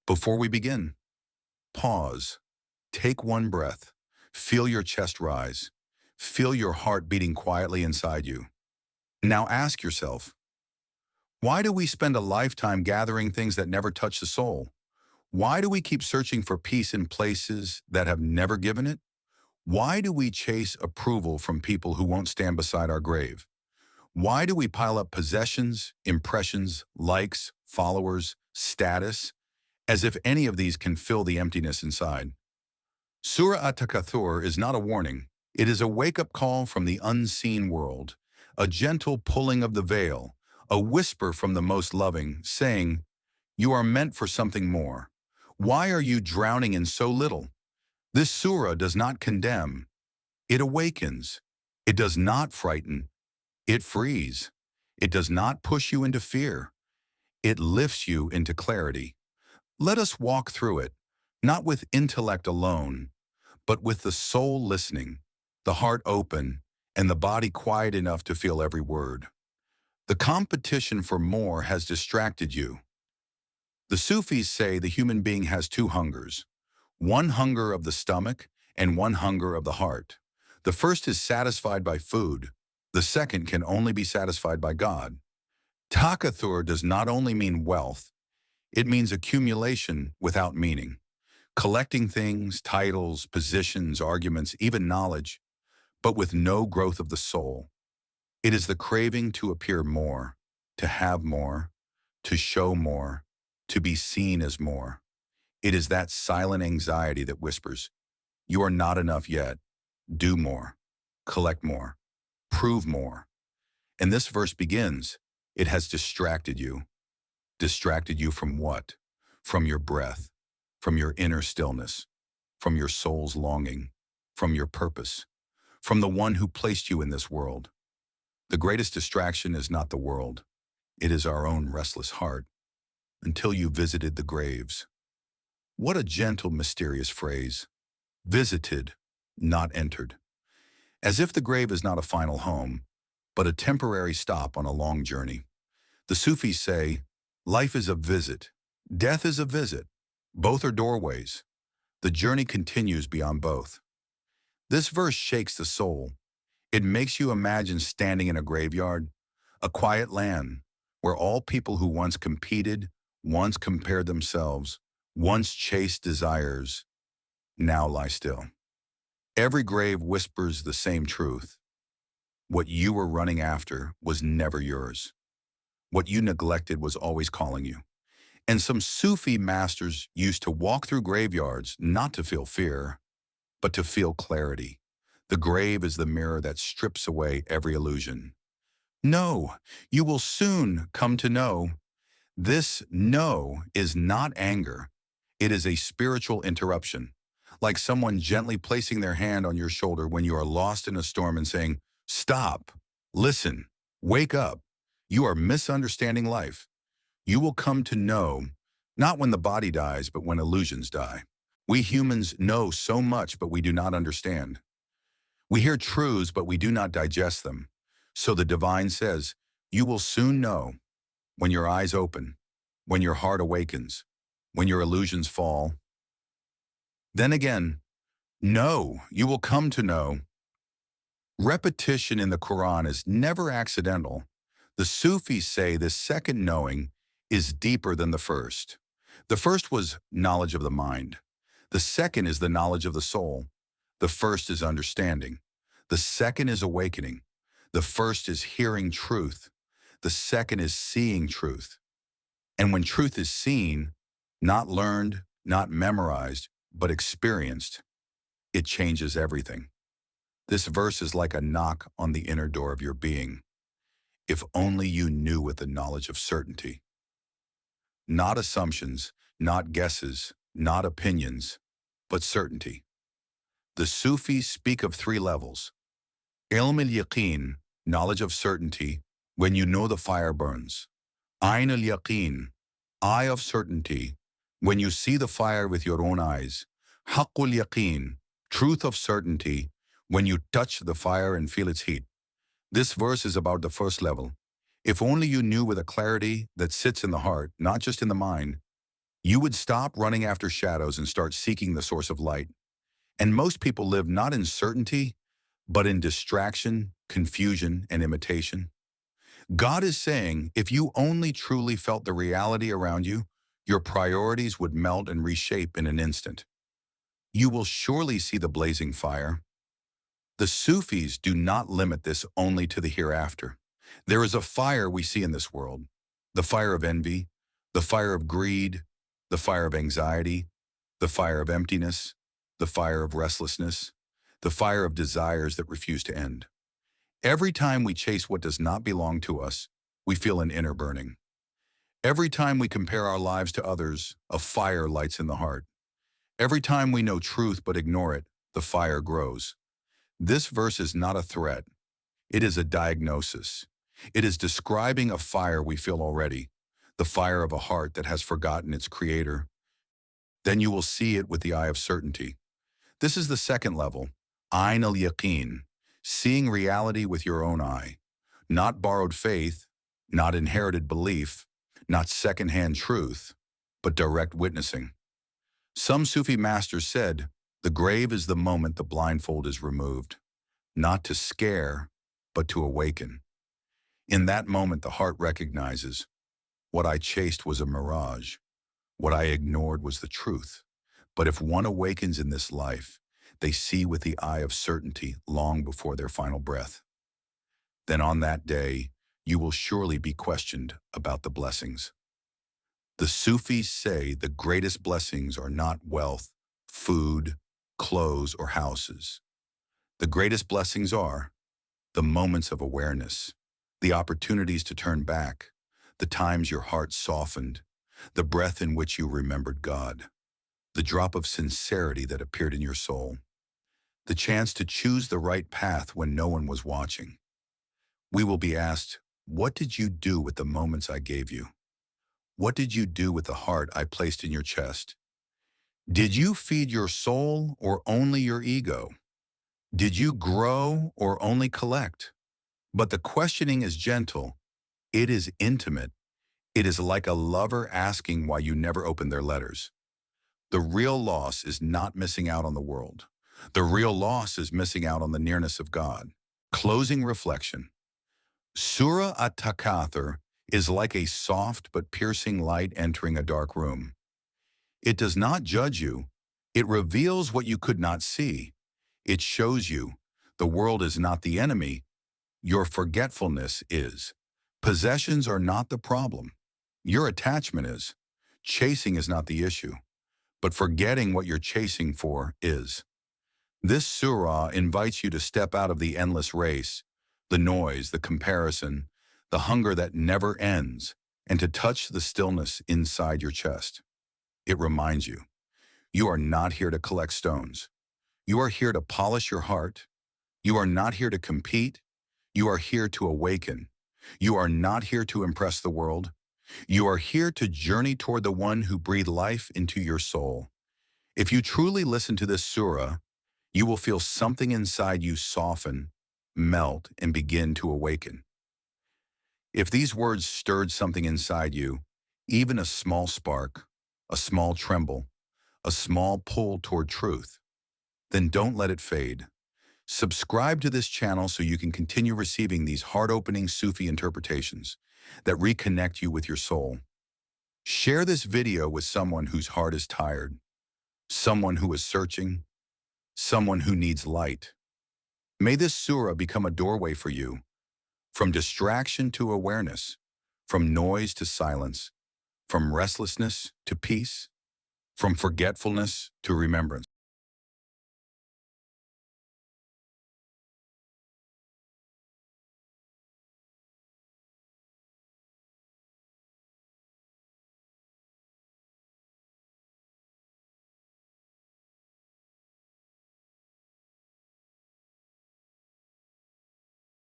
Before we begin, pause. Take one breath. Feel your chest rise. Feel your heart beating quietly inside you. Now ask yourself, why do we spend a lifetime gathering things that never touch the soul? Why do we keep searching for peace in places that have never given it? Why do we chase approval from people who won't stand beside our grave? Why do we pile up possessions, impressions, likes, followers, status, as if any of these can fill the emptiness inside? Surah At-Takaathur is not a warning. It is a wake-up call from the unseen world, a gentle pulling of the veil, a whisper from the most loving, saying, "You are meant for something more. Why are you drowning in so little?" This surah does not condemn. It awakens. It does not frighten. It frees. It does not push you into fear. It lifts you into clarity. Let us walk through it, not with intellect alone, but with the soul listening, the heart open, and the body quiet enough to feel every word. The competition for more has distracted you. The Sufis say the human being has two hungers, one hunger of the stomach and one hunger of the heart. The first is satisfied by food. The second can only be satisfied by God. Takaathur does not only mean wealth, it means accumulation without meaning. Collecting things, titles, positions, arguments, even knowledge, but with no growth of the soul. It is the craving to appear more, to have more, to show more, to be seen as more. It is that silent anxiety that whispers, "You are not enough yet. Do more. Collect more. Prove more." And this verse begins, "It has distracted you." Distracted you from what? From your breath, from your inner stillness, from your soul's longing, from your purpose, from the one who placed you in this world. The greatest distraction is not the world. It is our own restless heart. Until you visited the graves. What a gentle, mysterious phrase. Visited, not entered. As if the grave is not a final home, but a temporary stop on a long journey. The Sufis say, life is a visit. Death is a visit. Both are doorways. The journey continues beyond both. This verse shakes the soul. It makes you imagine standing in a graveyard, a quiet land, where all people who once competed, once compared themselves, once chased desires, now lie still. Every grave whispers the same truth. What you were running after was never yours. What you neglected was always calling you. And some Sufi masters used to walk through graveyards not to feel fear, but to feel clarity. The grave is the mirror that strips away every illusion. No, you will soon come to know. This "no" is not anger. It is a spiritual interruption, like someone gently placing their hand on your shoulder when you are lost in a storm and saying, "Stop, listen, wake up. You are misunderstanding life." You will come to know, not when the body dies, but when illusions die. We humans know so much, but we do not understand. We hear truths, but we do not digest them. So the divine says, you will soon know, when your eyes open, when your heart awakens, when your illusions fall. Then again, no, you will come to know. Repetition in the Quran is never accidental. The Sufis say the second knowing is deeper than the first. The first was knowledge of the mind. The second is the knowledge of the soul. The first is understanding. The second is awakening. The first is hearing truth. The second is seeing truth. And when truth is seen, not learned, not memorized, but experienced, it changes everything. This verse is like a knock on the inner door of your being. If only you knew with the knowledge of certainty. Not assumptions, not guesses, not opinions, but certainty. The Sufis speak of three levels. Ilm al-yaqeen, knowledge of certainty, when you know the fire burns. Ayn al-yaqeen, eye of certainty, when you see the fire with your own eyes. Haqqul yaqeen, truth of certainty, when you touch the fire and feel its heat. This verse is about the first level. If only you knew with a clarity that sits in the heart, not just in the mind, You would stop running after shadows and start seeking the source of light. And most people live not in certainty, but in distraction, confusion, and imitation. God is saying, if you only truly felt the reality around you, your priorities would melt and reshape in an instant. You will surely see the blazing fire. The Sufis do not limit this only to the hereafter. There is a fire we see in this world, the fire of envy, the fire of greed, the fire of anxiety, the fire of emptiness, the fire of restlessness, the fire of desires that refuse to end. Every time we chase what does not belong to us, we feel an inner burning. Every time we compare our lives to others, a fire lights in the heart. Every time we know truth but ignore it, the fire grows. This verse is not a threat. It is a diagnosis. It is describing a fire we feel already, the fire of a heart that has forgotten its creator. Then you will see it with the eye of certainty. This is the second level, Ayn al-Yaqeen, seeing reality with your own eye. Not borrowed faith, not inherited belief, not secondhand truth, but direct witnessing. Some Sufi masters said, the grave is the moment the blindfold is removed, not to scare, but to awaken. In that moment, the heart recognizes, what I chased was a mirage. What I ignored was the truth. But if one awakens in this life, they see with the eye of certainty long before their final breath. Then on that day, you will surely be questioned about the blessings. The Sufis say the greatest blessings are not wealth, food, clothes, or houses. The greatest blessings are the moments of awareness, the opportunities to turn back, the times your heart softened, the breath in which you remembered God, the drop of sincerity that appeared in your soul, the chance to choose the right path when no one was watching. We will be asked, what did you do with the moments I gave you? What did you do with the heart I placed in your chest? Did you feed your soul or only your ego? Did you grow or only collect? But the questioning is gentle. It is intimate. It is like a lover asking why you never opened their letters. The real loss is not missing out on the world. The real loss is missing out on the nearness of God. Closing reflection. Surah At-Takaathur is like a soft but piercing light entering a dark room. It does not judge you. It reveals what you could not see. It shows you the world is not the enemy. Your forgetfulness is. Possessions are not the problem. Your attachment is. Chasing is not the issue, but forgetting what you're chasing for is. This surah invites you to step out of the endless race, the noise, the comparison, the hunger that never ends, and to touch the stillness inside your chest. It reminds you, you are not here to collect stones. You are here to polish your heart. You are not here to compete. You are here to awaken. You are not here to impress the world. You are here to journey toward the one who breathed life into your soul. If you truly listen to this surah, you will feel something inside you soften, melt, and begin to awaken. If these words stirred something inside you, even a small spark, a small tremble, a small pull toward truth, then don't let it fade. Subscribe to this channel so you can continue receiving these heart-opening Sufi interpretations that reconnect you with your soul. Share this video with someone whose heart is tired, someone who is searching, someone who needs light. May this surah become a doorway for you, from distraction to awareness, from noise to silence, from restlessness to peace, from forgetfulness to remembrance.